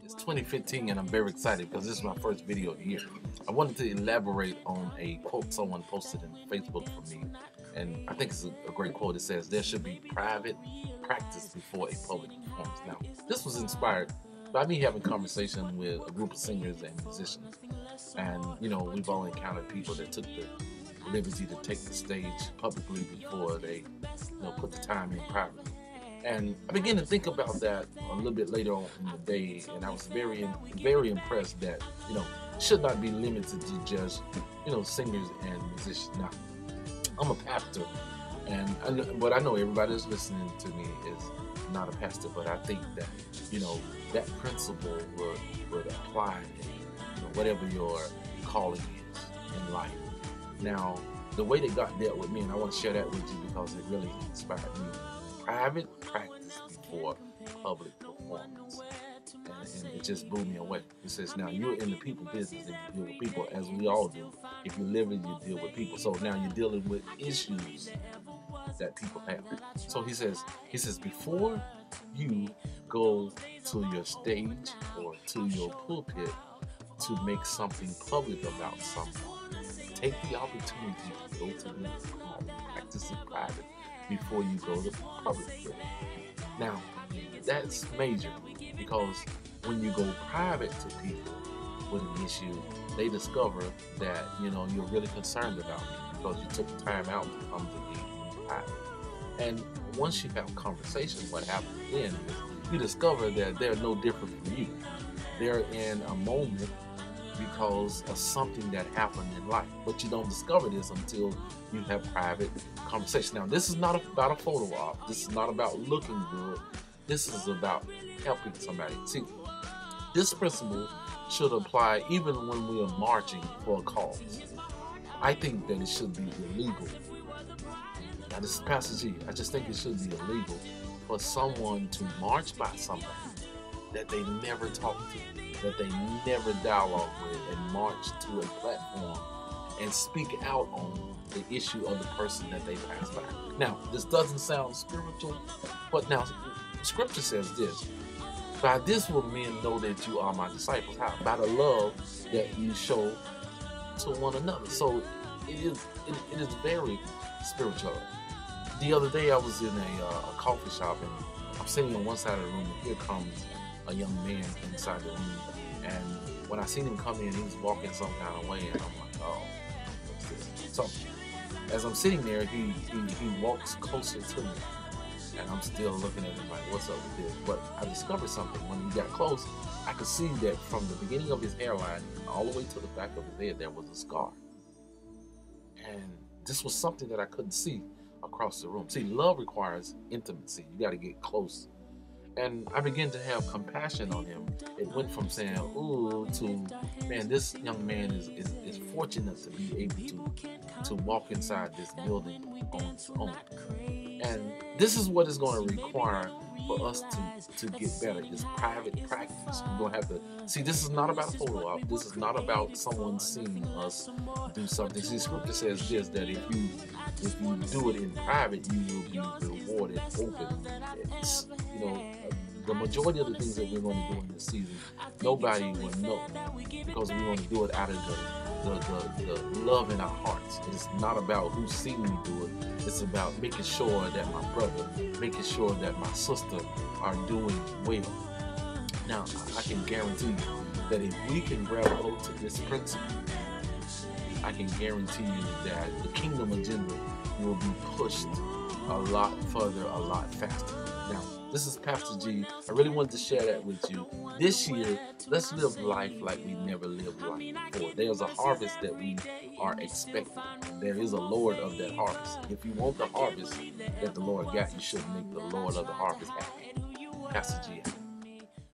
It's 2015 and I'm very excited because this is my first video of the year. I wanted to elaborate on a quote someone posted in Facebook for me, and I think it's a great quote. It says, "There should be private practice before a public performance." Now, this was inspired by me having conversation with a group of singers and musicians. And, we've all encountered people that took the liberty to take the stage publicly before they, put the time in privately. And I began to think about that a little bit later on in the day, and I was very, very impressed that, it should not be limited to just, singers and musicians. Now, I'm a pastor, but I know everybody that's listening to me is not a pastor, but I think that, that principle would apply to, whatever your calling is in life. Now, the way that God dealt with me, and I want to share that with you because it really inspired me. Private practice before public performance. And it just blew me away. It says, now you're in the people business and you deal with people, as we all do. If you live it, you deal with people. So now you're dealing with issues that people have. So he says before you go to your stage or to your pulpit to make something public about someone, take the opportunity to go to them, practice it private before you go to public. Now, that's major because when you go private to people with an issue, they discover that you're really concerned about it because you took the time out to come to me private. And once you have conversation, what happens then is you discover that they're no different from you. They're in a moment because of something that happened in life, but you don't discover this until you have private conversation. Now, this is not about a photo op. This is not about looking good. This is about helping somebody. See, this principle should apply even when we are marching for a cause. I think that it should be illegal. Now, this is Pastor G. I just think it should be illegal for someone to march by somebody that they never talked to, that they never dialogue with, and march to a platform and speak out on the issue of the person that they pass by. Now, this doesn't sound spiritual, but now Scripture says this: "By this will men know that you are my disciples." How? By the love that you show to one another. So it is very spiritual. The other day I was in a coffee shop and I'm sitting on one side of the room, and here comes a young man inside the room. And when I seen him come in, he was walking some kind of way, and I'm like, oh, what's this? So as I'm sitting there, he walks closer to me, and I'm still looking at him like, what's up with this? But I discovered something. When he got close, I could see that from the beginning of his hairline all the way to the back of his head, there was a scar. And this was something that I couldn't see across the room. See, love requires intimacy. You got to get close. And I began to have compassion on him. It went from saying, ooh, to, man, this young man is fortunate to be able to walk inside this building on his own. And this is what is going to require for us to get better, is private practice. We're going to have to, see, this is not about a photo op. This is not about someone seeing us do something. See, Scripture says this, that if you do it in private, you will be rewarded open. It's, the majority of the things that we're going to do in this season, nobody will know because we're going to do it out of the love in our hearts. It's not about who's seeing me do it. It's about making sure that my brother, making sure that my sister are doing well. Now, I can guarantee you that if we can grab hold to this principle, I can guarantee you that the kingdom agenda will be pushed a lot further, a lot faster. Now, this is Pastor G. I really wanted to share that with you. This year, let's live life like we never lived life before. There's a harvest that we are expecting. There is a Lord of that harvest. If you want the harvest that the Lord got, you should make the Lord of the harvest happy. Pastor G.